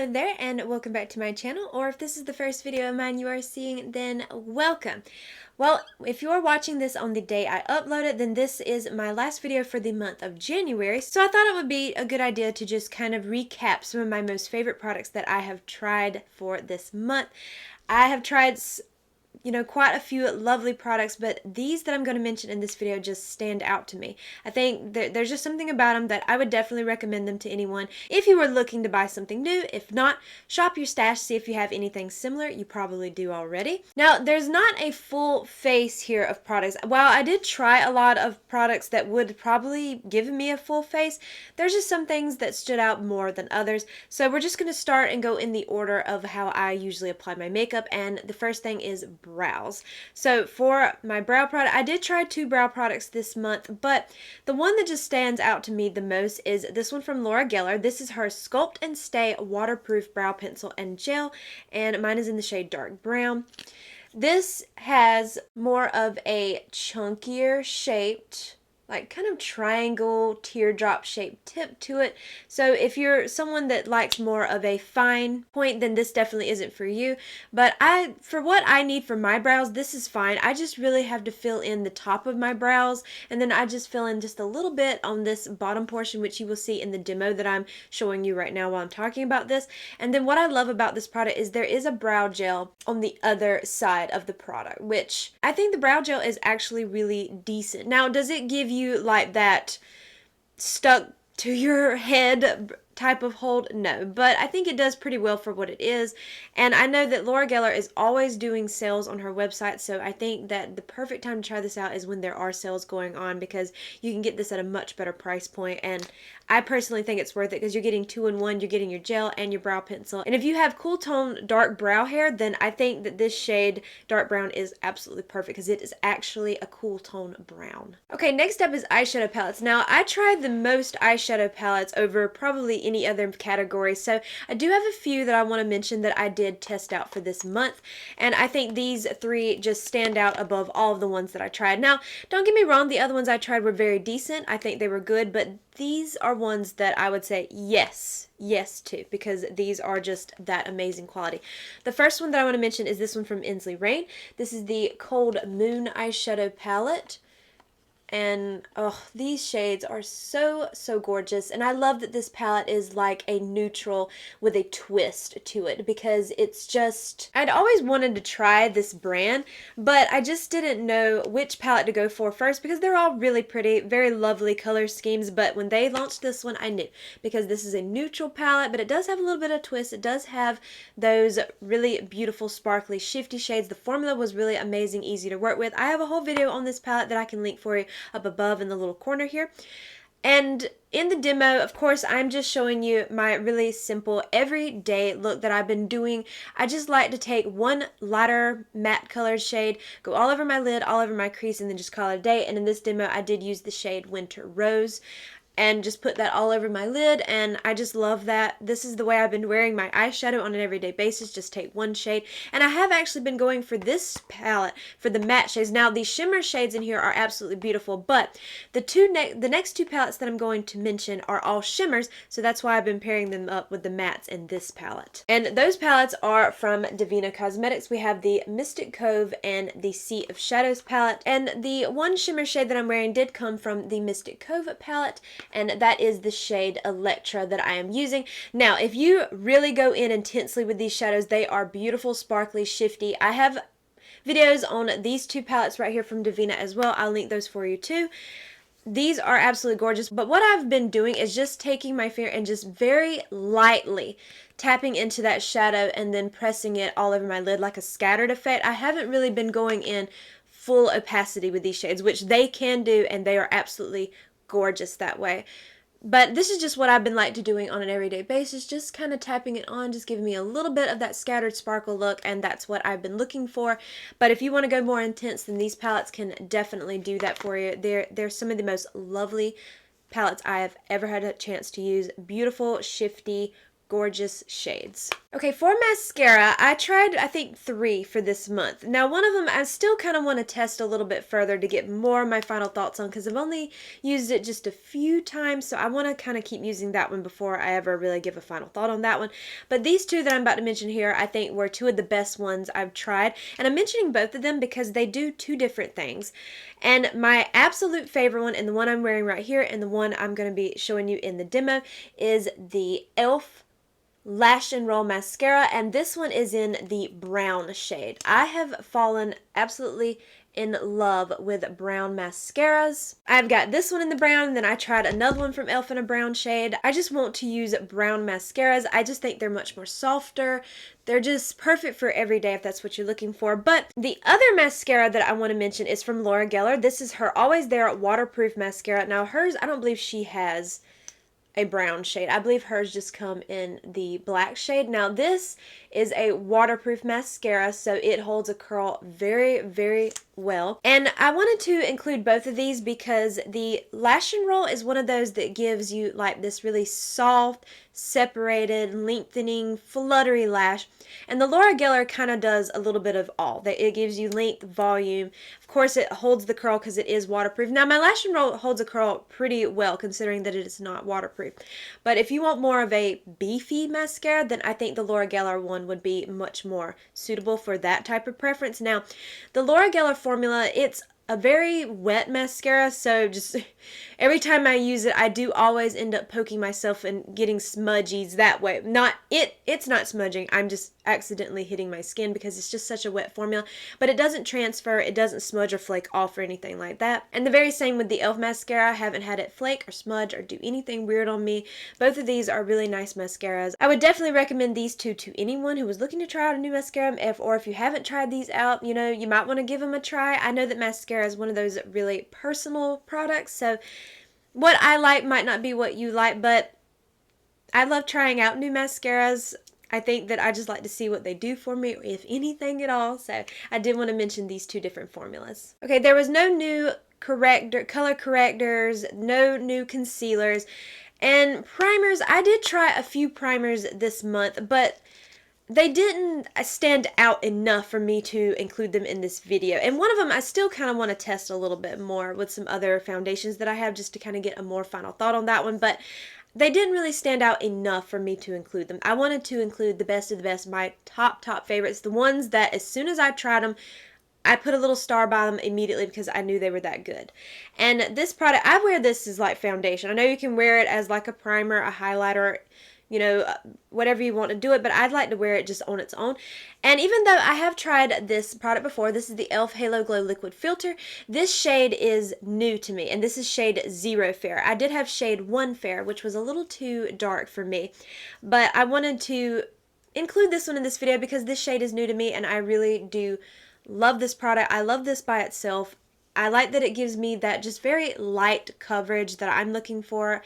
Hello there and welcome back to my channel, or if this is the first video of mine you are seeing, then welcome. Well, if you're watching this on the day I uploaded, then this is my last video for the month of January, so I thought it would be a good idea to just kind of recap some of my most favorite products that I have tried for this month. I have tried quite a few lovely products, but these that I'm going to mention in this video just stand out to me. I think there's just something about them that I would definitely recommend them to anyone if you were looking to buy something new. If not, shop your stash, see if you have anything similar. You probably do already. Now, there's not a full face here of products. While I did try a lot of products that would probably give me a full face, there's just some things that stood out more than others. So we're just going to start and go in the order of how I usually apply my makeup, and the first thing is brows. So for my brow product, I did try 2 brow products this month, but the one that just stands out to me the most is this one from Laura Geller. This is her Sculpt and Stay Waterproof Brow Pencil and Gel, and mine is in the shade Dark Brown. This has more of a chunkier shaped, like kind of triangle teardrop shaped tip to it. So if you're someone that likes more of a fine point, then this definitely isn't for you. But for what I need for my brows, this is fine. I just really have to fill in the top of my brows, and then I just fill in just a little bit on this bottom portion, which you will see in the demo that I'm showing you right now while I'm talking about this. And then what I love about this product is there is a brow gel on the other side of the product, which I think the brow gel is actually really decent. Now, does it give you like that stuck to your head type of hold? No, but I think it does pretty well for what it is. And I know that Laura Geller is always doing sales on her website, so I think that the perfect time to try this out is when there are sales going on, because you can get this at a much better price point. And I personally think it's worth it because you're getting 2 in 1. You're getting your gel and your brow pencil. And if you have cool tone dark brow hair, then I think that this shade Dark Brown is absolutely perfect because it is actually a cool tone brown. Okay, next up is eyeshadow palettes. Now, I tried the most eyeshadow palettes over probably any other category, so I do have a few that I want to mention that I did test out for this month, and I think these 3 just stand out above all of the ones that I tried. Now, don't get me wrong, the other ones I tried were very decent. I think they were good, but these are ones that I would say yes to, because these are just that amazing quality. The first one that I want to mention is this one from Inslee Rain. This is the Cold Moon eyeshadow palette. And oh, these shades are so gorgeous, and I love that this palette is like a neutral with a twist to it, because it's just, I'd always wanted to try this brand, but I just didn't know which palette to go for first, because they're all really pretty, very lovely color schemes. But when they launched this one, I knew, because this is a neutral palette, but it does have a little bit of twist. It does have those really beautiful sparkly shifty shades. The formula was really amazing, easy to work with. I have a whole video on this palette that I can link for you up above in the little corner here. And in the demo, of course, I'm just showing you my really simple everyday look that I've been doing. I just like to take one lighter matte colored shade, go all over my lid, all over my crease, and then just call it a day. And in this demo, I did use the shade Winter Rose, and just put that all over my lid, and I just love that. This is the way I've been wearing my eyeshadow on an everyday basis. Just take one shade, and I have actually been going for this palette for the matte shades. Now, these shimmer shades in here are absolutely beautiful, but the next 2 palettes that I'm going to mention are all shimmers, so that's why I've been pairing them up with the mattes in this palette. And those palettes are from Divina Cosmetics. We have the Mystic Cove and the Sea of Shadows palette, and the one shimmer shade that I'm wearing did come from the Mystic Cove palette, and that is the shade Electra that I am using. Now, if you really go in intensely with these shadows, they are beautiful, sparkly, shifty. I have videos on these 2 palettes right here from Divina as well. I'll link those for you too. These are absolutely gorgeous, but what I've been doing is just taking my finger and just very lightly tapping into that shadow and then pressing it all over my lid like a scattered effect. I haven't really been going in full opacity with these shades, which they can do, and they are absolutely gorgeous that way. But this is just what I've been like to doing on an everyday basis, just kind of tapping it on, just giving me a little bit of that scattered sparkle look, and that's what I've been looking for. But if you want to go more intense, then these palettes can definitely do that for you. They're some of the most lovely palettes I have ever had a chance to use. Beautiful, shifty, gorgeous shades. Okay, for mascara, I tried, I think, 3 for this month. Now, one of them I still kind of want to test a little bit further to get more of my final thoughts on, because I've only used it just a few times, so I want to kind of keep using that one before I ever really give a final thought on that one. But these two that I'm about to mention here, I think were two of the best ones I've tried, and I'm mentioning both of them because they do two different things. And my absolute favorite one, and the one I'm wearing right here, and the one I'm going to be showing you in the demo, is the e.l.f. Lash and Roll Mascara, and this one is in the brown shade. I have fallen absolutely in love with brown mascaras. I've got this one in the brown, and then I tried another one from e.l.f. in a brown shade. I just want to use brown mascaras. I just think they're much more softer. They're just perfect for every day if that's what you're looking for. But the other mascara that I want to mention is from Laura Geller. This is her Always There Waterproof Mascara. Now hers, I don't believe she has a brown shade. I believe hers just come in the black shade. Now this is a waterproof mascara, so it holds a curl very, very well. And I wanted to include both of these because the Lash and Roll is one of those that gives you like this really soft, separated, lengthening, fluttery lash. And the Laura Geller kind of does a little bit of all. It gives you length, volume. Of course, it holds the curl because it is waterproof. Now, my Lash and Roll holds a curl pretty well considering that it is not waterproof. But if you want more of a beefy mascara, then I think the Laura Geller one would be much more suitable for that type of preference. Now, the Laura Geller formula, it's a very wet mascara, so just every time I use it, I do always end up poking myself and getting smudgies that way. It's not smudging, I'm just accidentally hitting my skin because it's just such a wet formula, but it doesn't transfer, it doesn't smudge or flake off or anything like that. And the very same with the e.l.f. mascara. I haven't had it flake or smudge or do anything weird on me. Both of these are really nice mascaras. I would definitely recommend these two to anyone who was looking to try out a new mascara, or if you haven't tried these out, you know, you might want to give them a try. I know that mascara is one of those really personal products, so what I like might not be what you like, but I love trying out new mascaras. I think that I just like to see what they do for me, if anything at all, so I did want to mention these two different formulas. Okay, there was no new color correctors, no new concealers, and primers. I did try a few primers this month, but they didn't stand out enough for me to include them in this video. And one of them I still kind of want to test a little bit more with some other foundations that I have, just to kind of get a more final thought on that one. But they didn't really stand out enough for me to include them. I wanted to include the best of the best, my top favorites, the ones that as soon as I tried them, I put a little star by them immediately because I knew they were that good. And this product, I wear this as like foundation. I know you can wear it as like a primer, a highlighter, you know, whatever you want to do it, but I'd like to wear it just on its own. And even though I have tried this product before, this is the e.l.f. Halo Glow Liquid Filter. This shade is new to me, and this is shade 0 Fair. I did have shade 1 Fair, which was a little too dark for me, but I wanted to include this one in this video because this shade is new to me, and I really do love this product. I love this by itself. I like that it gives me that just very light coverage that I'm looking for.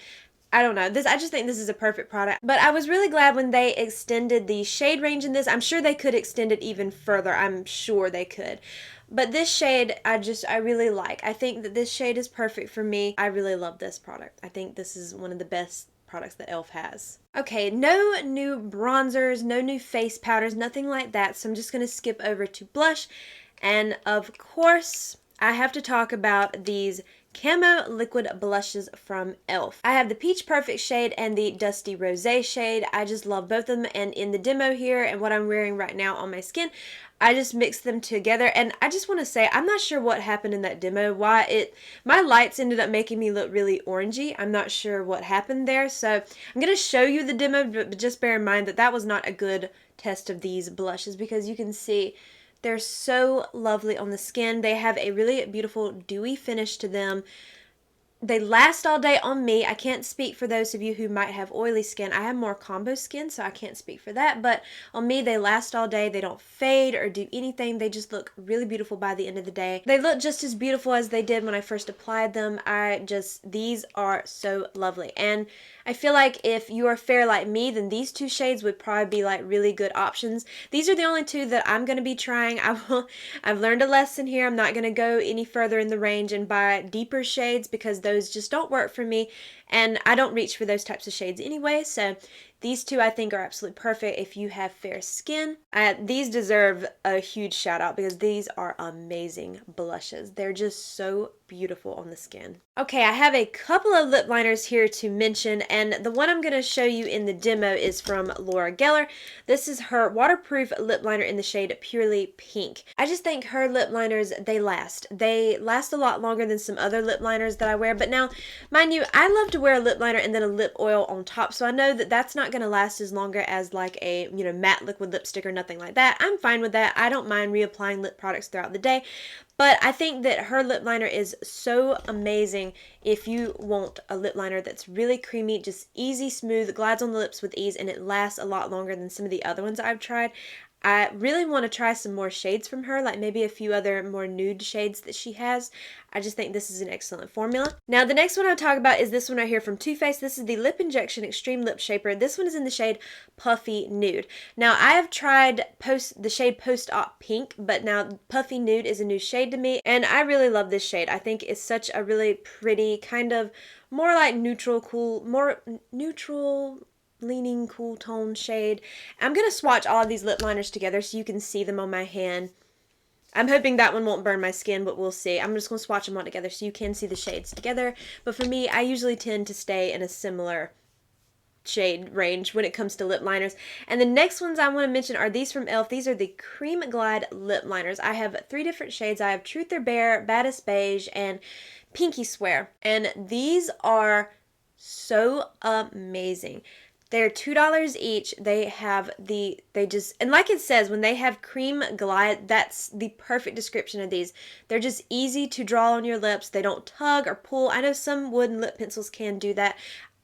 I don't know, I just think this is a perfect product. But I was really glad when they extended the shade range in this. I'm sure they could extend it even further. I'm sure they could. But this shade, I really like. I think that this shade is perfect for me. I really love this product. I think this is one of the best products that e.l.f. has. Okay, no new bronzers, no new face powders, nothing like that. So I'm just going to skip over to blush. And of course, I have to talk about these Camo liquid blushes from e.l.f. I have the Peach Perfect shade and the Dusty Rosé shade. I just love both of them, and in the demo here and what I'm wearing right now on my skin, I just mixed them together. And I just want to say, I'm not sure what happened in that demo, my lights ended up making me look really orangey. I'm not sure what happened there, so I'm going to show you the demo, but just bear in mind that that was not a good test of these blushes, because you can see they're so lovely on the skin. They have a really beautiful dewy finish to them. They last all day on me. I can't speak for those of you who might have oily skin. I have more combo skin, so I can't speak for that. But on me, they last all day. They don't fade or do anything. They just look really beautiful by the end of the day. They look just as beautiful as they did when I first applied them. These are so lovely. And I feel like if you are fair like me, then these two shades would probably be like really good options. These are the only two that I'm going to be trying. I've learned a lesson here. I'm not going to go any further in the range and buy deeper shades because those just don't work for me, and I don't reach for those types of shades anyway. So These two I think are absolutely perfect if you have fair skin. These deserve a huge shout out because these are amazing blushes. They're just so beautiful on the skin. Okay, I have a couple of lip liners here to mention, and the one I'm going to show you in the demo is from Laura Geller. This is her waterproof lip liner in the shade Purely Pink. I just think her lip liners, they last. They last a lot longer than some other lip liners that I wear, but now, mind you, I love to wear a lip liner and then a lip oil on top, so I know that that's not going to last as longer as like a, matte liquid lipstick or nothing like that. I'm fine with that. I don't mind reapplying lip products throughout the day. But I think that her lip liner is so amazing if you want a lip liner that's really creamy, just easy, smooth, glides on the lips with ease, and it lasts a lot longer than some of the other ones I've tried. I really want to try some more shades from her, like maybe a few other more nude shades that she has. I just think this is an excellent formula. Now, the next one I'll talk about is this one right here from Too Faced. This is the Lip Injection Extreme Lip Shaper. This one is in the shade Puffy Nude. Now, I have tried the shade Post-Op Pink, but now Puffy Nude is a new shade to me, and I really love this shade. I think it's such a really pretty, kind of more like more neutral leaning cool tone shade. I'm going to swatch all of these lip liners together so you can see them on my hand. I'm hoping that one won't burn my skin, but we'll see. I'm just going to swatch them all together so you can see the shades together. But for me, I usually tend to stay in a similar shade range when it comes to lip liners. And the next ones I want to mention are these from e.l.f. These are the Cream Glide lip liners. I have 3 different shades. I have Truth or Bare, Baddest Beige, and Pinky Swear. And these are so amazing. They're $2 each. They have and like it says, when they have cream glide, that's the perfect description of these. They're just easy to draw on your lips. They don't tug or pull. I know some wooden lip pencils can do that.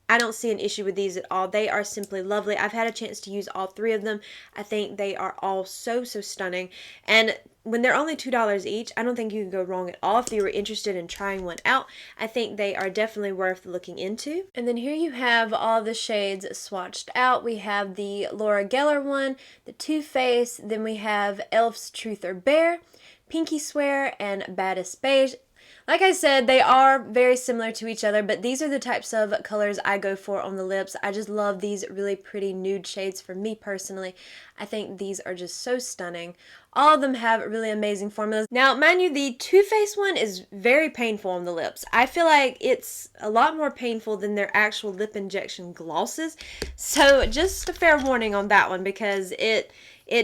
I don't see an issue with these at all. They are simply lovely. I've had a chance to use all 3 of them. I think they are all so stunning. And when they're only $2 each, I don't think you can go wrong at all. If you were interested in trying one out, I think they are definitely worth looking into. And then here you have all the shades swatched out. We have the Laura Geller one, the Too Faced, then we have e.l.f.'s Truth or Bare, Pinky Swear, and Baddest Beige. Like I said, they are very similar to each other, but these are the types of colors I go for on the lips. I just love these really pretty nude shades for me personally. I think these are just so stunning. All of them have really amazing formulas. Now, mind you, the Too Faced one is very painful on the lips. I feel like it's a lot more painful than their actual lip injection glosses. So just a fair warning on that one because it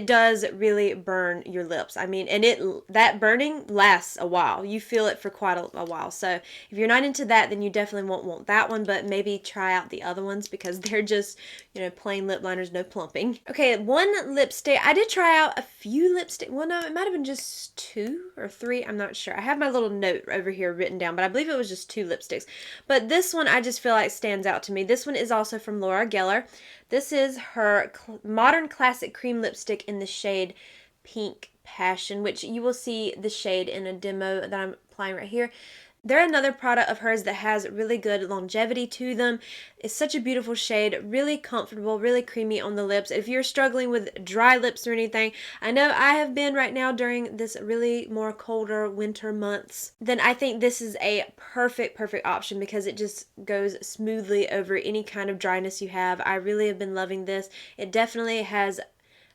does really burn your lips. I mean, and that burning lasts a while. You feel it for quite a while. So if you're not into that, then you definitely won't want that one, but maybe try out the other ones because they're just, plain lip liners, no plumping. Okay, one lipstick. I did try out a few lipstick. Well, no, it might have been just 2 or 3. I'm not sure. I have my little note over here written down, but I believe it was just 2 lipsticks. But this one I just feel like stands out to me. This one is also from Laura Geller. This is her Modern Classic Cream Lipstick in the shade Pink Passion, which you will see the shade in a demo that I'm applying right here. They're another product of hers that has really good longevity to them. It's such a beautiful shade, really comfortable, really creamy on the lips. If you're struggling with dry lips or anything, I know I have been right now during this really more colder winter months, then I think this is a perfect option because it just goes smoothly over any kind of dryness you have. I really have been loving this. It definitely has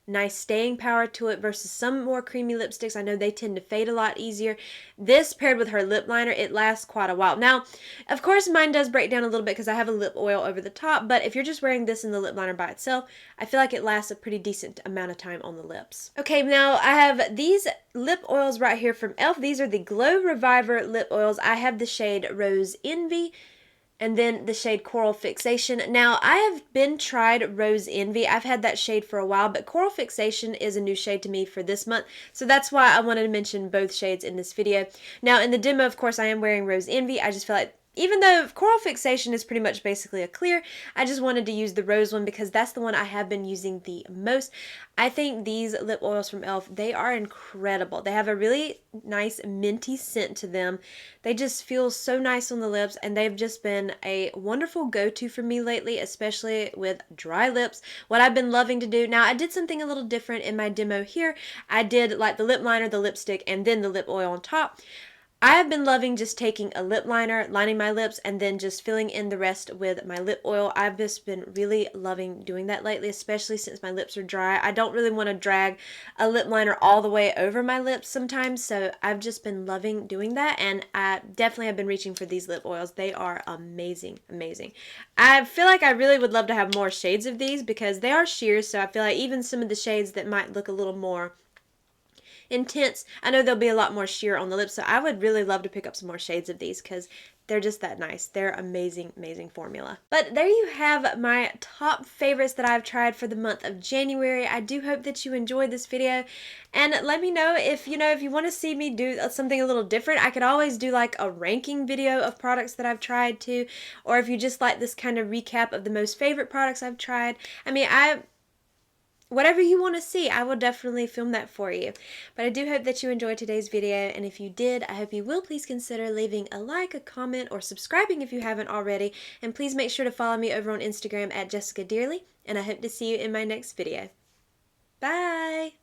nice staying power to it versus some more creamy lipsticks. I know they tend to fade a lot easier. This paired with her lip liner, it lasts quite a while. Now, of course, mine does break down a little bit because I have a lip oil over the top, but if you're just wearing this in the lip liner by itself, I feel like it lasts a pretty decent amount of time on the lips. Okay, now I have these lip oils right here from e.l.f. These are the Glow Reviver lip oils. I have the shade Rose Envy, and then the shade Coral Fixation. Now, I have tried Rose Envy. I've had that shade for a while, but Coral Fixation is a new shade to me for this month, so that's why I wanted to mention both shades in this video. Now, in the demo, of course, I am wearing Rose Envy. I just feel like even though Coral Fixation is pretty much basically a clear, I just wanted to use the rose one because that's the one I have been using the most. I think these lip oils from e.l.f., they are incredible. They have a really nice minty scent to them. They just feel so nice on the lips, and they've just been a wonderful go-to for me lately, especially with dry lips. What I've been loving to do, now I did something a little different in my demo here. I did like the lip liner, the lipstick, and then the lip oil on top. I have been loving just taking a lip liner, lining my lips, and then just filling in the rest with my lip oil. I've just been really loving doing that lately, especially since my lips are dry. I don't really want to drag a lip liner all the way over my lips sometimes, so I've just been loving doing that, and I definitely have been reaching for these lip oils. They are amazing, amazing. I feel like I really would love to have more shades of these because they are sheers, so I feel like even some of the shades that might look a little more intense, I know there'll be a lot more sheer on the lips, so I would really love to pick up some more shades of these because they're just that nice. They're amazing, amazing formula. But there you have my top favorites that I've tried for the month of January. I do hope that you enjoyed this video, and let me know if you want to see me do something a little different. I could always do like a ranking video of products that I've tried too, or if you just like this kind of recap of the most favorite products I've tried. I mean, whatever you want to see, I will definitely film that for you. But I do hope that you enjoyed today's video, and if you did, I hope you will please consider leaving a like, a comment, or subscribing if you haven't already. And please make sure to follow me over on Instagram at Jessica Dearly, and I hope to see you in my next video. Bye!